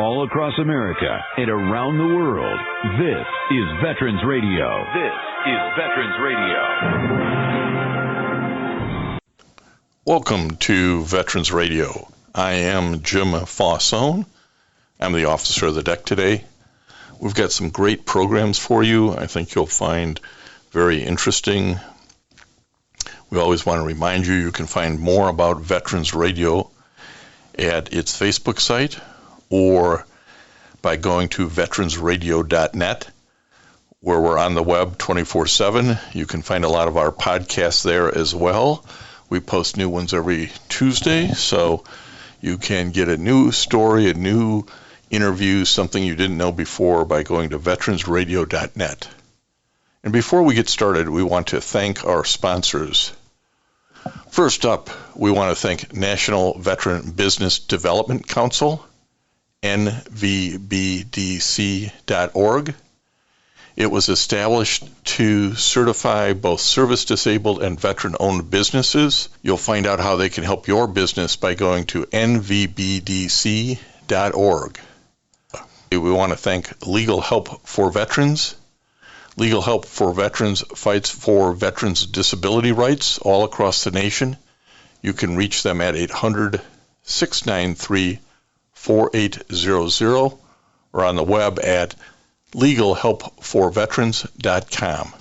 all across America and around the world. This is Veterans Radio. This is Veterans Radio. Welcome to Veterans Radio. I am Jim Fausone. I'm the officer of the deck today. We've got some great programs for you. I think you'll find very interesting. We always want to remind you can find more about Veterans Radio at its Facebook site or by going to veteransradio.net, where we're on the web 24/7. You can find a lot of our podcasts there as well. We post new ones every Tuesday, so you can get a new story, a new interview, something you didn't know before by going to veteransradio.net. And before we get started, we want to thank our sponsors. First up, we want to thank National Veteran Business Development Council, nvbdc.org. It was established to certify both service-disabled and veteran-owned businesses. You'll find out how they can help your business by going to nvbdc.org. We want to thank Legal Help for Veterans. Legal Help for Veterans fights for veterans' disability rights all across the nation. You can reach them at 800-693-4800 or on the web at legalhelpforveterans.com.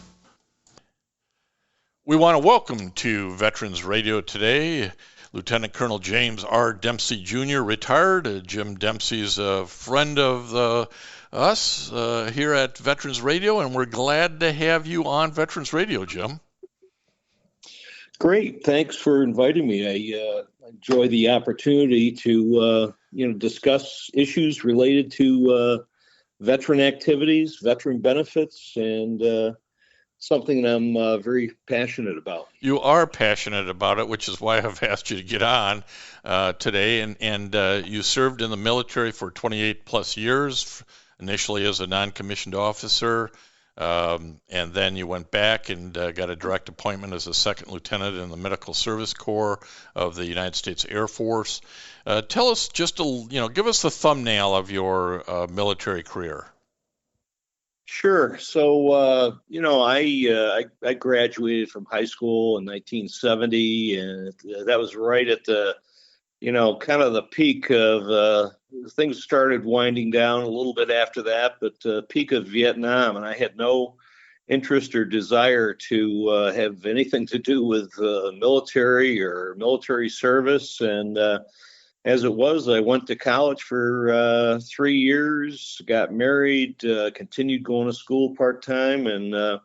We want to welcome to Veterans Radio today Lieutenant Colonel James R. Dempsey Jr., retired. Jim Dempsey's a friend of us here at Veterans Radio, and we're glad to have you on Veterans Radio, Jim. Great. Thanks for inviting me. I enjoy the opportunity to discuss issues related to veteran activities, veteran benefits, and something that I'm very passionate about. You are passionate about it, which is why I've asked you to get on today. And you served in the military for 28 plus years, initially as a non-commissioned officer, and then you went back and got a direct appointment as a second lieutenant in the Medical Service Corps of the United States Air Force. Tell us give us the thumbnail of your military career. Sure. So, I graduated from high school in 1970, and that was right at the, kind of the peak of things started winding down a little bit after that, but peak of Vietnam, and I had no interest or desire to have anything to do with military or military service. And as it was, I went to college for 3 years, got married, continued going to school part-time. And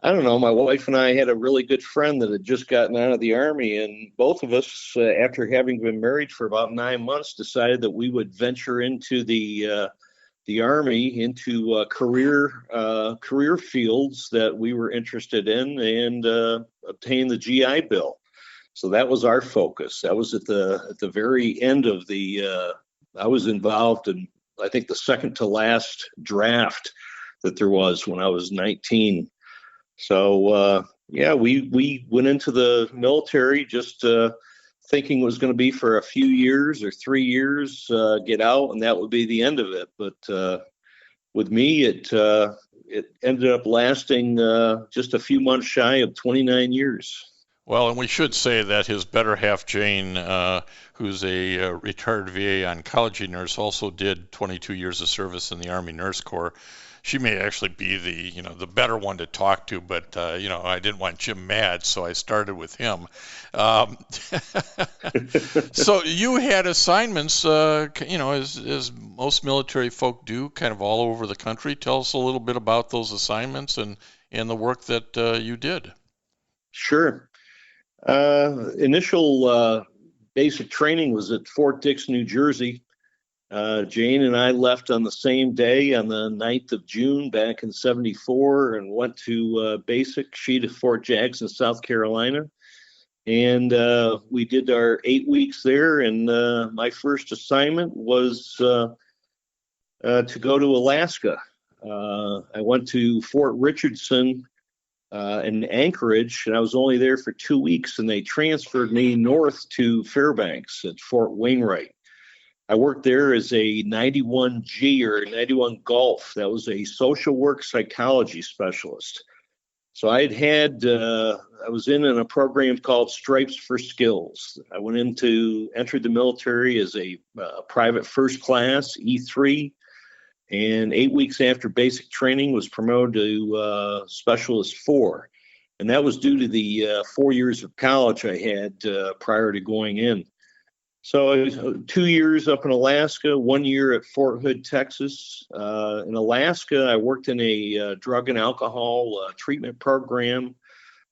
I don't know, my wife and I had a really good friend that had just gotten out of the Army. And both of us, after having been married for about 9 months, decided that we would venture into the Army, into career fields that we were interested in, and obtain the GI Bill. So that was our focus. That was at the very end of I was involved in, I think, the second to last draft that there was when I was 19. So, we went into the military just thinking it was going to be for a few years or 3 years, get out, and that would be the end of it. But with me, it ended up lasting just a few months shy of 29 years. Well, and we should say that his better half, Jane, who's a retired VA oncology nurse, also did 22 years of service in the Army Nurse Corps. She may actually be the better one to talk to, but I didn't want Jim mad, so I started with him. So you had assignments, as most military folk do, kind of all over the country. Tell us a little bit about those assignments and the work that you did. Sure. Initial basic training was at Fort Dix, New Jersey. Jane and I left on the same day on the 9th of June back in 74 and went to basic. She to Fort Jackson, South Carolina. And we did our 8 weeks there. And my first assignment was to go to Alaska. I went to Fort Richardson in Anchorage, and I was only there for 2 weeks, and they transferred me north to Fairbanks at Fort Wainwright. I worked there as a 91G or 91 Golf. That was a social work psychology specialist. So I was in a program called Stripes for Skills. I entered the military as a private first class, E3, and 8 weeks after basic training was promoted to specialist 4. And that was due to the 4 years of college I had prior to going in. So I was 2 years up in Alaska, 1 year at Fort Hood, Texas. In Alaska, I worked in a drug and alcohol treatment program,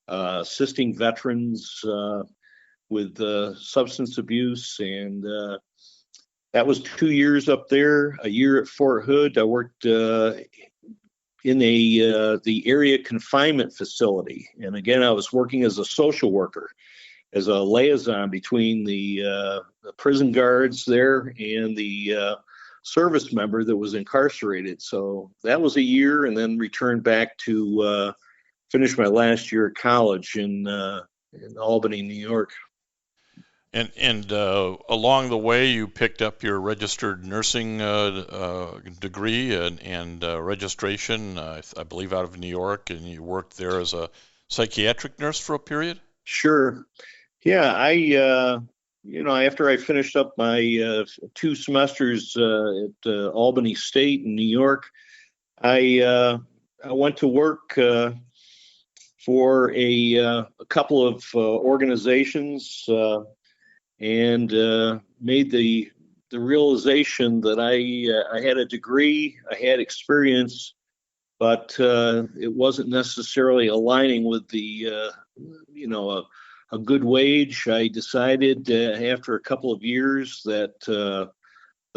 assisting veterans with substance abuse. And that was 2 years up there. A year at Fort Hood, I worked in the area confinement facility. And again, I was working as a social worker, as a liaison between the prison guards there and the service member that was incarcerated. So that was a year, and then returned back to finish my last year at college in Albany, New York. And along the way, you picked up your registered nursing degree and registration, I believe, out of New York, and you worked there as a psychiatric nurse for a period? Sure. Yeah, after I finished up my 2 semesters at Albany State in New York, I went to work for a couple of organizations and made the realization that I had a degree, I had experience, but it wasn't necessarily aligning with the a good wage. I decided after a couple of years that the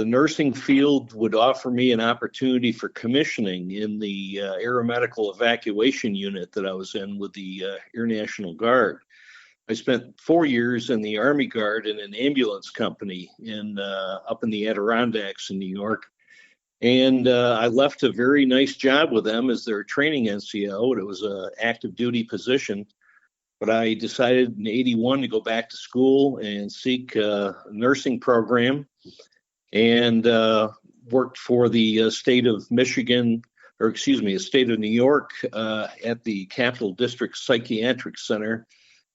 nursing field would offer me an opportunity for commissioning in the aeromedical evacuation unit that I was in with the Air National Guard. I spent 4 years in the Army Guard in an ambulance company up in the Adirondacks in New York. And I left a very nice job with them as their training NCO. It was an active duty position. But I decided in '81 to go back to school and seek a nursing program, and worked for the state of Michigan, the state of New York at the Capital District Psychiatric Center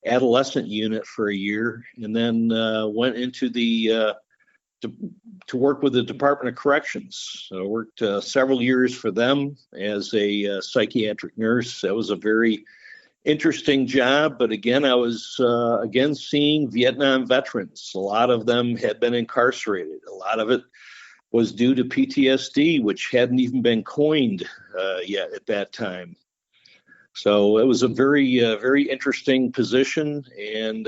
adolescent unit for a year, and then went into to work with the Department of Corrections. So I worked several years for them as a psychiatric nurse. That was a very interesting job, but again, I was seeing Vietnam veterans. A lot of them had been incarcerated. A lot of it was due to PTSD, which hadn't even been coined yet at that time. So it was a very, very interesting position, and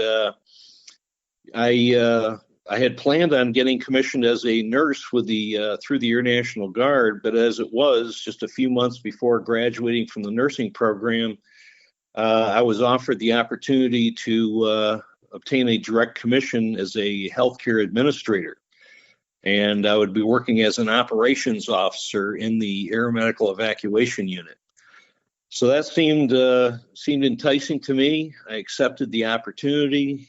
I had planned on getting commissioned as a nurse with through the Air National Guard, but as it was, just a few months before graduating from the nursing program, I was offered the opportunity to obtain a direct commission as a healthcare administrator. And I would be working as an operations officer in the aeromedical evacuation unit. So that seemed enticing to me. I accepted the opportunity,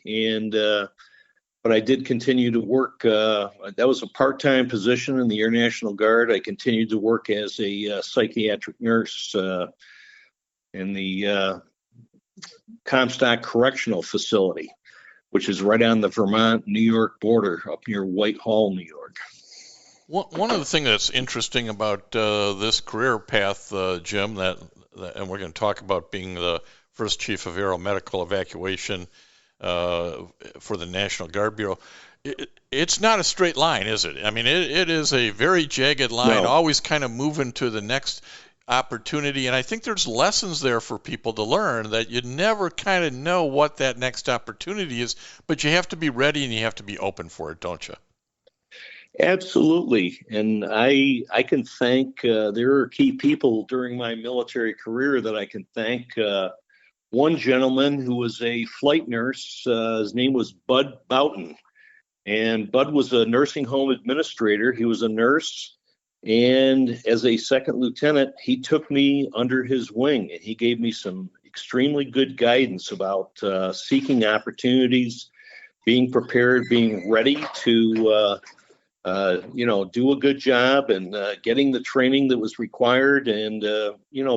but I did continue to work. That was a part-time position in the Air National Guard. I continued to work as a psychiatric nurse in the Comstock Correctional Facility, which is right on the Vermont-New York border up near Whitehall, New York. One of the things that's interesting about this career path, Jim, and we're going to talk about being the first chief of aeromedical evacuation for the National Guard Bureau, it's not a straight line, is it? I mean, it is a very jagged line, always kind of moving to the next opportunity. And I think there's lessons there for people to learn that you never kind of know what that next opportunity is, but you have to be ready and you have to be open for it, don't you? Absolutely. And I can thank, there are key people during my military career that I can thank. One gentleman who was a flight nurse, his name was Bud Boughton. And Bud was a nursing home administrator. He was a nurse. And as a second lieutenant, he took me under his wing, and he gave me some extremely good guidance about seeking opportunities, being prepared, being ready to do a good job and getting the training that was required, and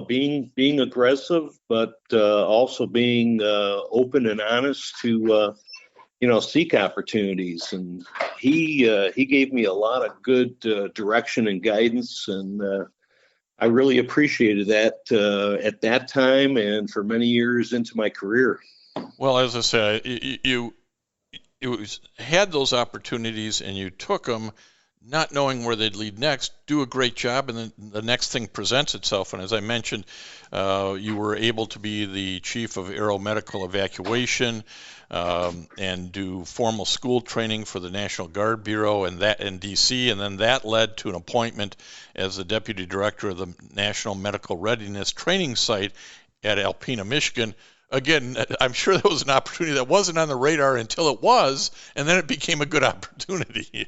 being aggressive, but also being open and honest to seek opportunities. And he gave me a lot of good direction and guidance, and I really appreciated that at that time and for many years into my career. Well, as I said, you had those opportunities and you took them, not knowing where they'd lead next. Do a great job, and then the next thing presents itself. And as I mentioned, you were able to be the chief of aeromedical evacuation and do formal school training for the National Guard Bureau and that in D.C. And then that led to an appointment as the deputy director of the National Medical Readiness Training Site at Alpena, Michigan. Again, I'm sure that was an opportunity that wasn't on the radar until it was, and then it became a good opportunity.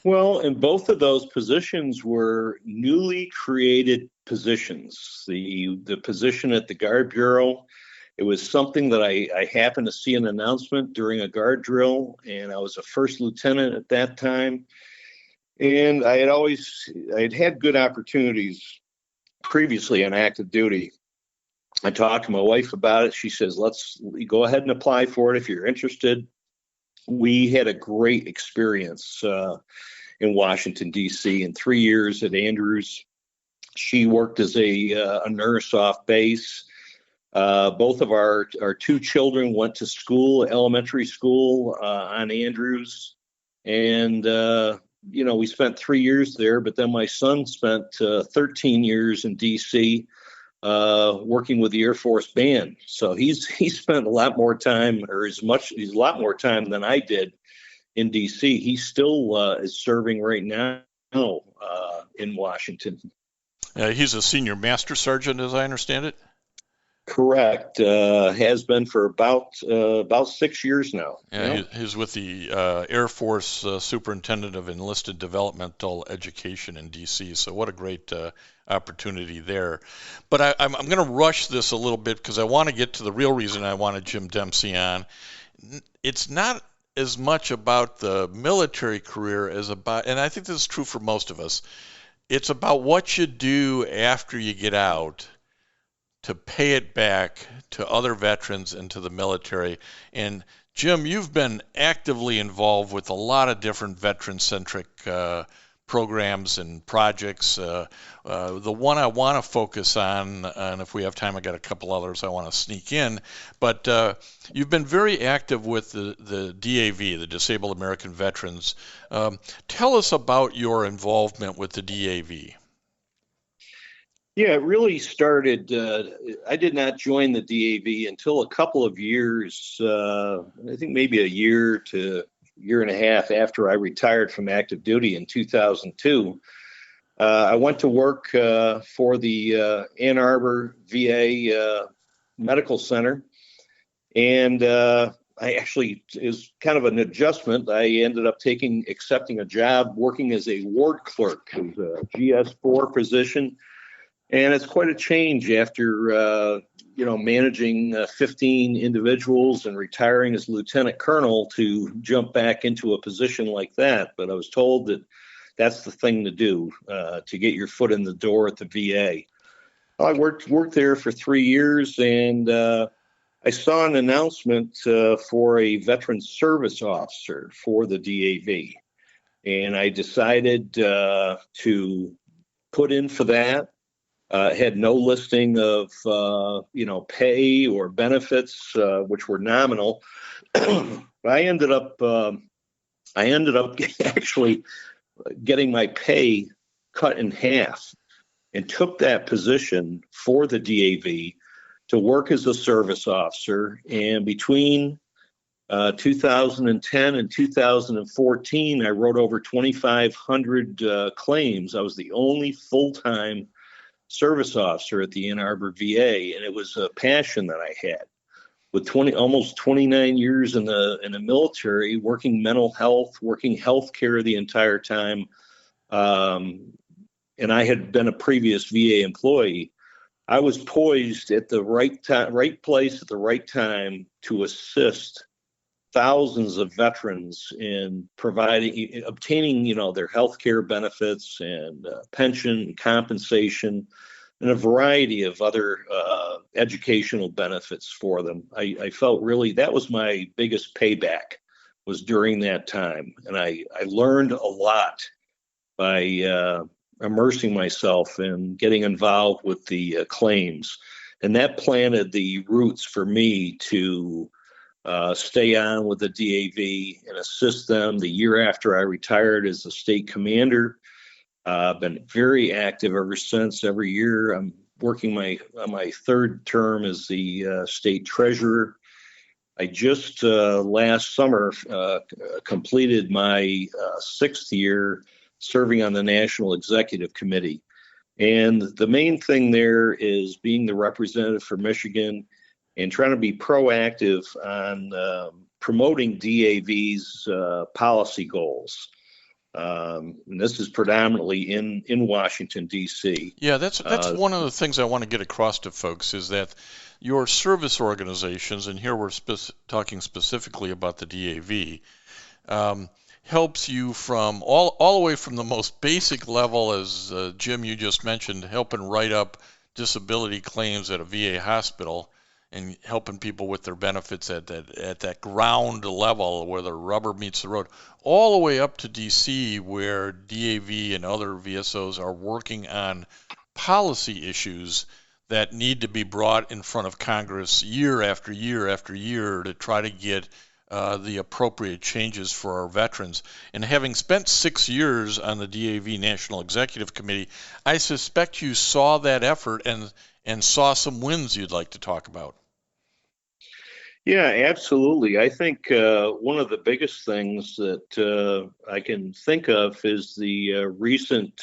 Well, and both of those positions were newly created positions. The position at the Guard Bureau, it was something that I happened to see an announcement during a guard drill, and I was a first lieutenant at that time. And I had had good opportunities previously on active duty. I talked to my wife about it. She says, let's go ahead and apply for it if you're interested. We had a great experience in Washington, D.C. in 3 years at Andrews. She worked as a nurse off base. Both of our two children went to school, elementary school on Andrews. And, we spent 3 years there, but then my son spent 13 years in D.C. Working with the Air Force Band. So he spent a lot more time, or a lot more time than I did in D.C. He still is serving right now in Washington. He's a senior master sergeant, as I understand it. Correct. Has been for about 6 years now. Yeah, he's with the Air Force Superintendent of Enlisted Developmental Education in D.C. So what a great opportunity there. But I'm going to rush this a little bit because I want to get to the real reason I wanted Jim Dempsey on. It's not as much about the military career as about, and I think this is true for most of us, it's about what you do after you get out to pay it back to other veterans and to the military. And Jim, you've been actively involved with a lot of different veteran-centric programs and projects. The one I want to focus on, and if we have time, I got a couple others I want to sneak in, but you've been very active with the DAV, the Disabled American Veterans. Tell us about your involvement with the DAV. Yeah, it really started, I did not join the DAV until a couple of years, I think maybe a year to year and a half after I retired from active duty in 2002. I went to work for the Ann Arbor VA Medical Center, and I actually, it was kind of an adjustment. I ended up accepting a job working as a ward clerk. It was a GS4 position. And it's quite a change after, managing 15 individuals and retiring as lieutenant colonel to jump back into a position like that. But I was told that that's the thing to do to get your foot in the door at the VA. I worked there for 3 years, and I saw an announcement for a veteran service officer for the DAV. And I decided to put in for that. Had no listing of, pay or benefits, which were nominal. I ended up actually getting my pay cut in half and took that position for the DAV to work as a service officer. And between 2010 and 2014, I wrote over 2,500 claims. I was the only full-time service officer at the Ann Arbor VA, and it was a passion that I had. With almost 29 years in the military, working mental health, working healthcare the entire time, and I had been a previous VA employee, I was poised at the right time, right place at the right time to assist thousands of veterans in obtaining, their health care benefits and pension, compensation, and a variety of other educational benefits for them. I felt really that was my biggest payback, was during that time. And I learned a lot by immersing myself and getting involved with the claims. And that planted the roots for me to stay on with the DAV and assist them. The year after I retired as a state commander, I've been very active ever since. Every year I'm working on my third term as the state treasurer. I just last summer completed my sixth year serving on the National Executive Committee. And the main thing there is being the representative for Michigan and trying to be proactive on promoting DAV's policy goals. And this is predominantly in Washington, D.C. Yeah, that's one of the things I want to get across to folks, is that your service organizations, and here we're talking specifically about the DAV, helps you from all the way from the most basic level, as Jim, you just mentioned, helping write up disability claims at a VA hospital and helping people with their benefits at that ground level where the rubber meets the road, all the way up to DC, where DAV and other VSOs are working on policy issues that need to be brought in front of Congress year after year after year to try to get the appropriate changes for our veterans. And having spent 6 years on the DAV National Executive Committee, I suspect you saw that effort and saw some wins you'd like to talk about. Yeah, absolutely. I think one of the biggest things that I can think of is the recent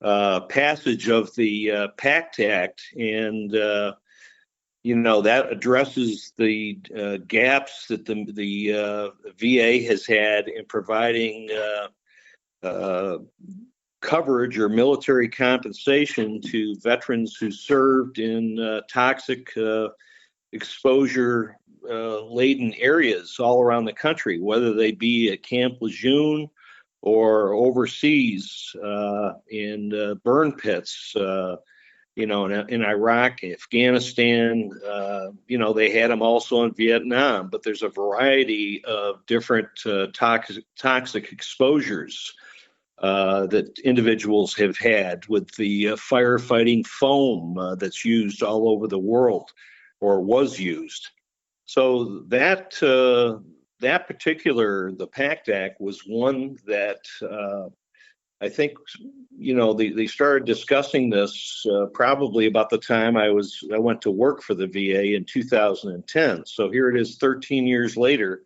passage of the PACT Act, and that addresses the gaps that the VA has had in providing coverage or military compensation to veterans who served in toxic exposure laden areas all around the country, whether they be at Camp Lejeune or overseas in burn pits, in Iraq, Afghanistan. They had them also in Vietnam, but there's a variety of different toxic exposures that individuals have had with the firefighting foam that's used all over the world, or was used. So that particular, the PACT Act, was one that I think, they started discussing this probably about the time I went to work for the VA in 2010. So here it is 13 years later,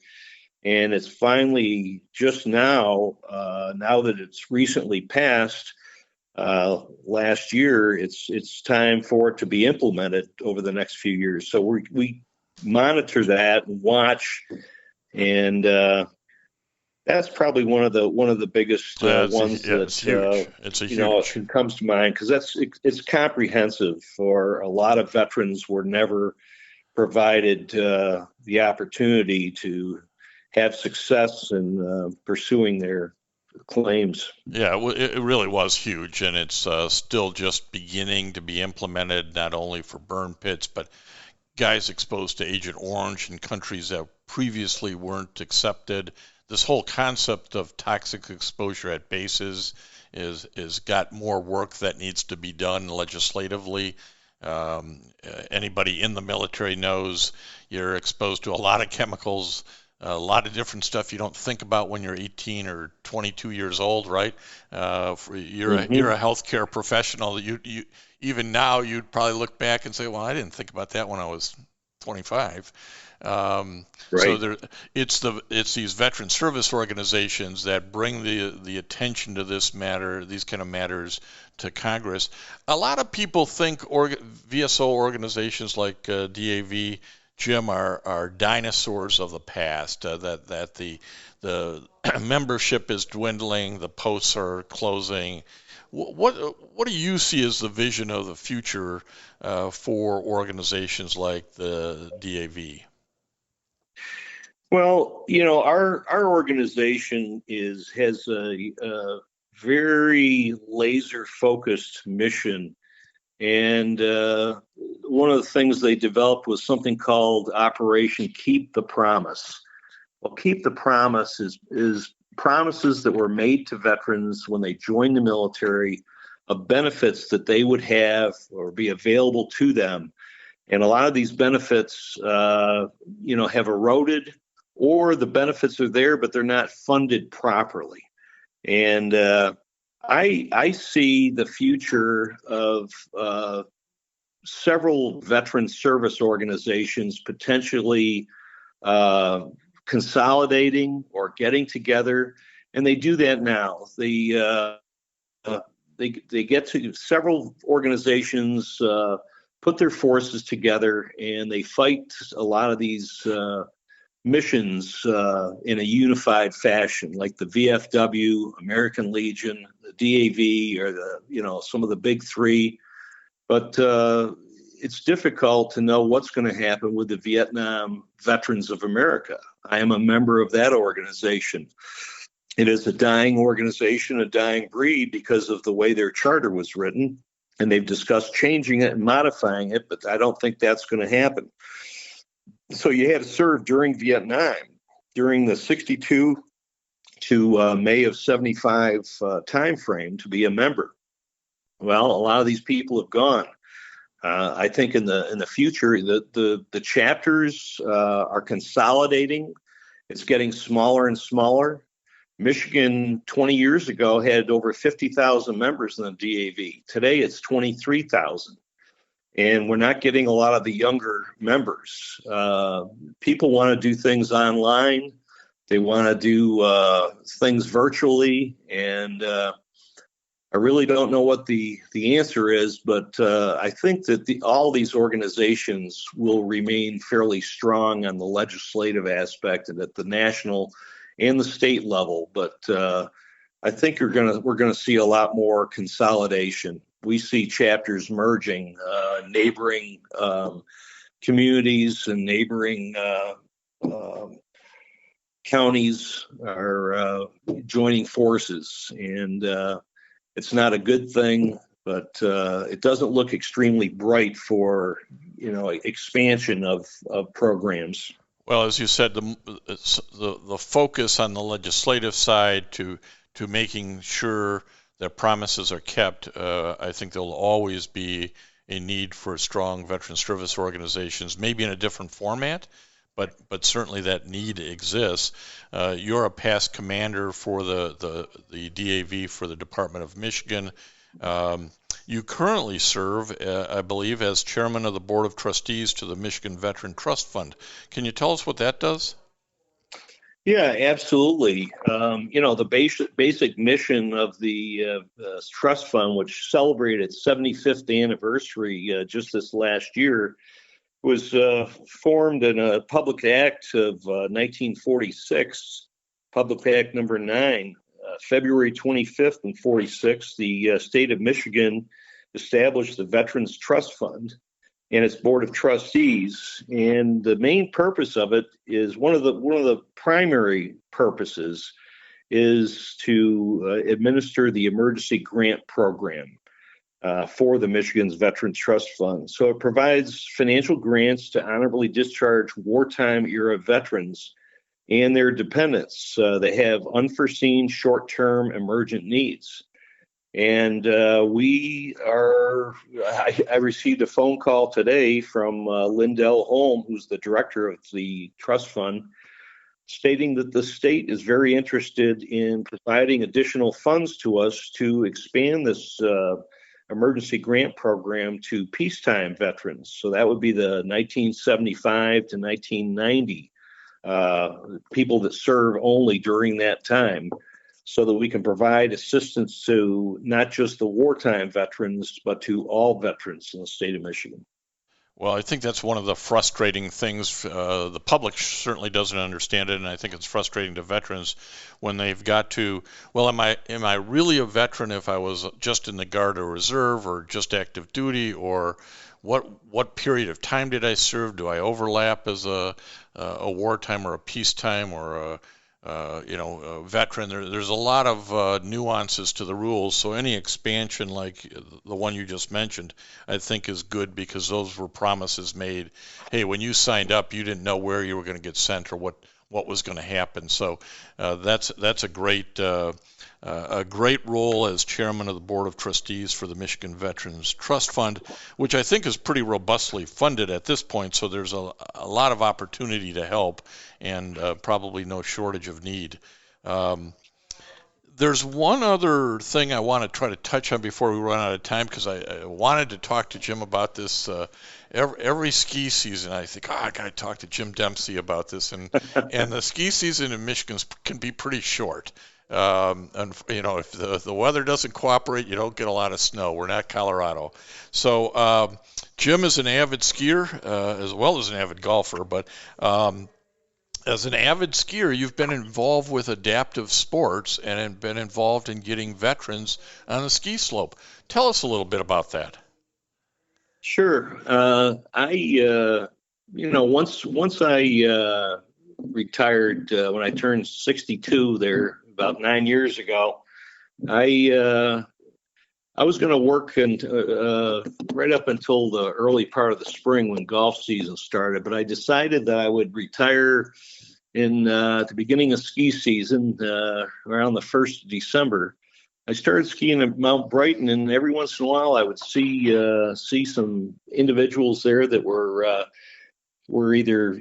and it's finally just now that it's recently passed, last year, it's time for it to be implemented over the next few years. So we monitor that and watch, and that's probably one of the biggest ones that comes to mind, because it's comprehensive. For a lot of veterans, were never provided the opportunity to have success in pursuing their claims. Yeah, it really was huge, and it's still just beginning to be implemented, not only for burn pits, but guys exposed to Agent Orange in countries that previously weren't accepted. This whole concept of toxic exposure at bases is got more work that needs to be done legislatively. Anybody in the military knows you're exposed to a lot of chemicals, a lot of different stuff you don't think about when you're 18 or 22 years old, right? You're a healthcare professional. You even now you'd probably look back and say, well, I didn't think about that when I was 25. Right. So it's these veteran service organizations that bring the attention to this matter, these kind of matters, to Congress. A lot of people think VSO organizations like DAV, Jim, are dinosaurs of the past. That the membership is dwindling, the posts are closing. What do you see as the vision of the future for organizations like the DAV? Well, our organization has a very laser focused mission, and one of the things they developed was something called Operation Keep the Promise. Well, Keep the Promise is promises that were made to veterans when they joined the military of benefits that they would have or be available to them. And a lot of these benefits, have eroded, or the benefits are there, but they're not funded properly. And I see the future of several veteran service organizations potentially consolidating or getting together, and they do that now. They get to several organizations, put their forces together, and they fight a lot of these missions in a unified fashion, like the VFW, American Legion, the DAV, or some of the big three. But it's difficult to know what's going to happen with the Vietnam Veterans of America. I am a member of that organization. It is a dying organization, a dying breed, because of the way their charter was written. And they've discussed changing it and modifying it, but I don't think that's going to happen. So you had to serve during Vietnam, during the 62 to May of 75 time frame to be a member. Well, a lot of these people have gone. I think in the future, the chapters are consolidating. It's getting smaller and smaller. Michigan 20 years ago had over 50,000 members in the DAV. Today it's 23,000. And we're not getting a lot of the younger members. People want to do things online. They want to do things virtually. And I really don't know what the answer is, but I think that all these organizations will remain fairly strong on the legislative aspect and at the national and the state level. But I think we're gonna see a lot more consolidation. We see chapters merging, neighboring communities and neighboring counties are joining forces, and it's not a good thing, but it doesn't look extremely bright for expansion of programs. Well, as you said, the focus on the legislative side to making sure that promises are kept, I think there'll always be a need for strong veteran service organizations, maybe in a different format, but certainly that need exists. You're a past commander for the DAV for the Department of Michigan. You currently serve, I believe, as chairman of the Board of Trustees to the Michigan Veteran Trust Fund. Can you tell us what that does? Yeah, absolutely. The basic mission of the trust fund, which celebrated its 75th anniversary just this last year, was formed in a Public Act of 1946, Public Act number 9. February 25th and 46, the state of Michigan established the Veterans Trust Fund and its Board of Trustees. And the main purpose of it is one of the primary purposes is to administer the emergency grant program for the Michigan's Veterans Trust Fund. So it provides financial grants to honorably discharge wartime era veterans and their dependents that have unforeseen short-term emergent needs. And I received a phone call today from Lindell Holm, who's the director of the trust fund, stating that the state is very interested in providing additional funds to us to expand this emergency grant program to peacetime veterans. So that would be the 1975 to 1990 people that serve only during that time, so that we can provide assistance to not just the wartime veterans, but to all veterans in the state of Michigan. Well, I think that's one of the frustrating things. The public certainly doesn't understand it, and I think it's frustrating to veterans when they've got to, well, am I really a veteran if I was just in the Guard or Reserve or just active duty, or what period of time did I serve? Do I overlap as a wartime or a peacetime or a veteran? There's a lot of nuances to the rules. So any expansion like the one you just mentioned, I think is good because those were promises made. Hey, when you signed up, you didn't know where you were going to get sent or what was going to happen. So that's a great role as chairman of the Board of Trustees for the Michigan Veterans Trust Fund, which I think is pretty robustly funded at this point. So there's a lot of opportunity to help and probably no shortage of need. There's one other thing I want to try to touch on before we run out of time, because I wanted to talk to Jim about this. Every ski season, I think, I got to talk to Jim Dempsey about this. And the ski season in Michigan can be pretty short. And if the weather doesn't cooperate, you don't get a lot of snow. We're not Colorado. So Jim is an avid skier as well as an avid golfer, but as an avid skier, you've been involved with adaptive sports and been involved in getting veterans on the ski slope. Tell us a little bit about that. Sure. Once I retired when I turned 62 there about 9 years ago, I was going to work right up until the early part of the spring when golf season started, but I decided that I would retire at the beginning of ski season around the 1st of December. I started skiing at Mount Brighton, and every once in a while I would see some individuals there that were either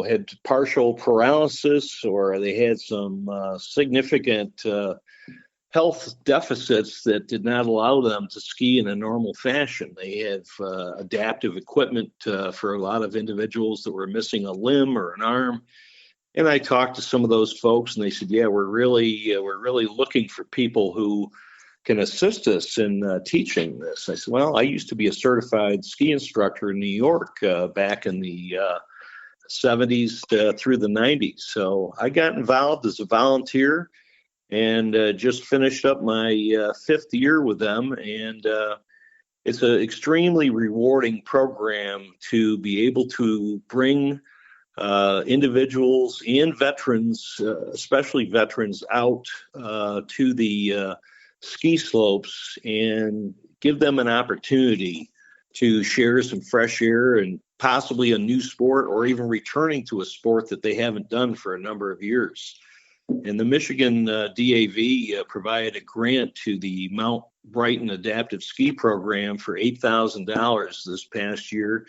had partial paralysis or they had some significant health deficits that did not allow them to ski in a normal fashion. They have adaptive equipment for a lot of individuals that were missing a limb or an arm. And I talked to some of those folks, and they said, "Yeah, we're really looking for people who can assist us in teaching this." I said, "Well, I used to be a certified ski instructor in New York back in the 70s through the 90s. So I got involved as a volunteer and just finished up my 5th year with them. And it's an extremely rewarding program to be able to bring individuals and veterans, especially veterans, out to the ski slopes and give them an opportunity to share some fresh air and possibly a new sport, or even returning to a sport that they haven't done for a number of years. And the Michigan DAV provided a grant to the Mount Brighton Adaptive Ski Program for $8,000 this past year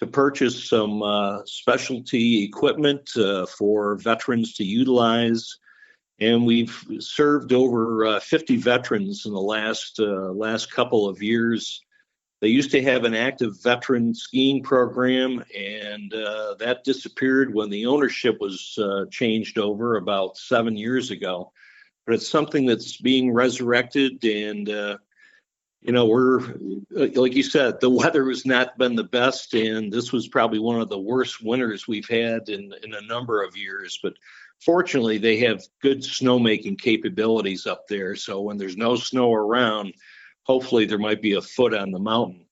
to purchase some specialty equipment for veterans to utilize. And we've served over 50 veterans in the last couple of years. They used to have an active veteran skiing program, and that disappeared when the ownership was changed over about 7 years ago. But it's something that's being resurrected, and we're, like you said, the weather has not been the best, and this was probably one of the worst winters we've had in a number of years. But fortunately, they have good snowmaking capabilities up there, so when there's no snow around, hopefully there might be a foot on the mountain.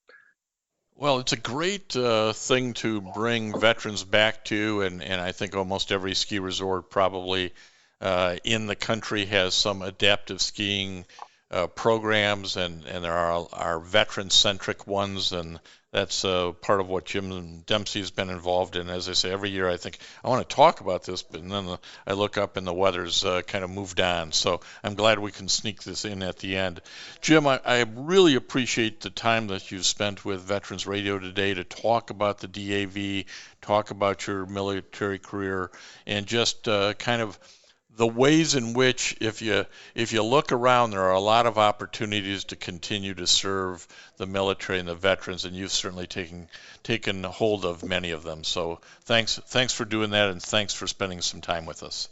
Well, it's a great thing to bring veterans back to, and I think almost every ski resort probably in the country has some adaptive skiing programs, and there are veteran-centric ones, and that's part of what Jim Dempsey has been involved in. As I say, every year I think I want to talk about this, but then I look up and the weather's kind of moved on. So I'm glad we can sneak this in at the end. Jim, I really appreciate the time that you've spent with Veterans Radio today to talk about the DAV, talk about your military career, and just kind of the ways in which, if you look around, there are a lot of opportunities to continue to serve the military and the veterans, and you've certainly taken hold of many of them. So thanks for doing that, and thanks for spending some time with us.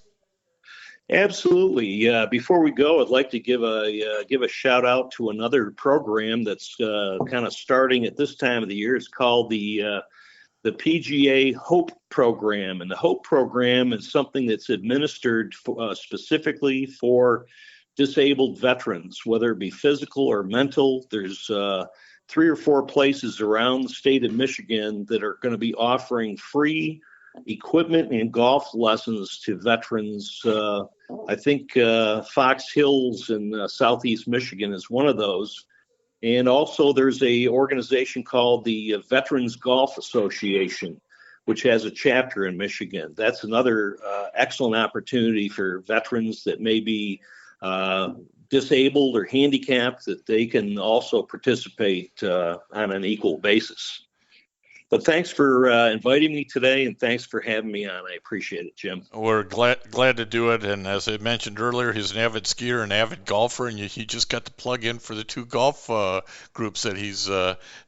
Absolutely. Before we go, I'd like to give a shout out to another program that's kind of starting at this time of the year. It's called the PGA HOPE program. And the HOPE program is something that's administered specifically for disabled veterans, whether it be physical or mental. There's 3 or 4 places around the state of Michigan that are going to be offering free equipment and golf lessons to veterans. I think Fox Hills in southeast Michigan is one of those. And also there's a organization called the Veterans Golf Association, which has a chapter in Michigan. That's another excellent opportunity for veterans that may be disabled or handicapped, that they can also participate on an equal basis. But thanks for inviting me today, and thanks for having me on. I appreciate it, Jim. We're glad to do it. And as I mentioned earlier, he's an avid skier and avid golfer, and he just got to plug in for the 2 golf groups that he's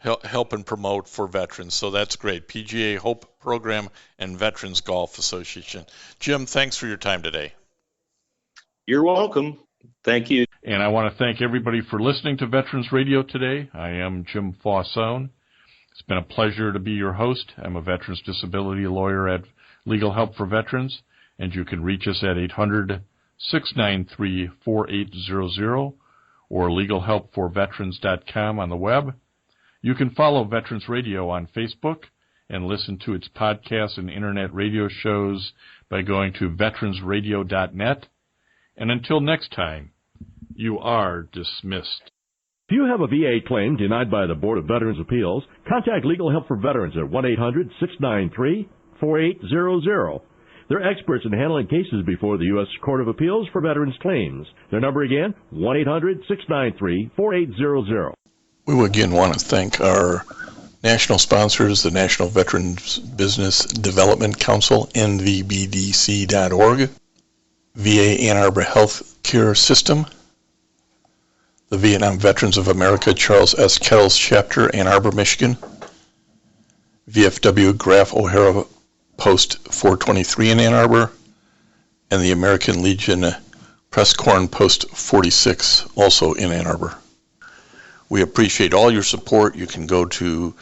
helping promote for veterans. So that's great. PGA Hope Program and Veterans Golf Association. Jim, thanks for your time today. You're welcome. Thank you. And I want to thank everybody for listening to Veterans Radio today. I am Jim Fausone. It's been a pleasure to be your host. I'm a veterans disability lawyer at Legal Help for Veterans, and you can reach us at 800-693-4800 or legalhelpforveterans.com on the web. You can follow Veterans Radio on Facebook and listen to its podcasts and internet radio shows by going to veteransradio.net. And until next time, you are dismissed. If you have a VA claim denied by the Board of Veterans' Appeals, contact Legal Help for Veterans at 1-800-693-4800. They're experts in handling cases before the U.S. Court of Appeals for Veterans Claims. Their number again, 1-800-693-4800. We again want to thank our national sponsors, the National Veterans Business Development Council, nvbdc.org, VA Ann Arbor Health Care System, the Vietnam Veterans of America Charles S. Kettles Chapter, Ann Arbor, Michigan, VFW Graf O'Hara Post 423 in Ann Arbor, and the American Legion Press Corn Post 46, also in Ann Arbor. We appreciate all your support. You can go to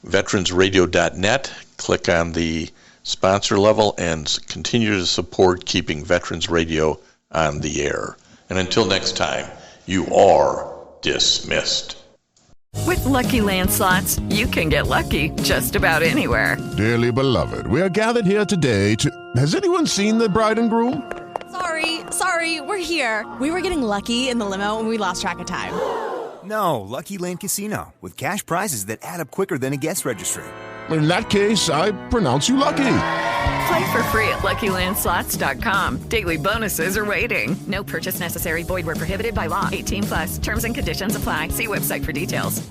veteransradio.net, click on the sponsor level, and continue to support keeping Veterans Radio on the air. And until next time, you are dismissed. With Lucky Land Slots, you can get lucky just about anywhere. Dearly beloved, we are gathered here today to... Has anyone seen the bride and groom? Sorry, we're here. We were getting lucky in the limo and we lost track of time. No, Lucky Land Casino, with cash prizes that add up quicker than a guest registry. In that case, I pronounce you lucky. Play for free at LuckyLandSlots.com. Daily bonuses are waiting. No purchase necessary. Void where prohibited by law. 18+. Terms and conditions apply. See website for details.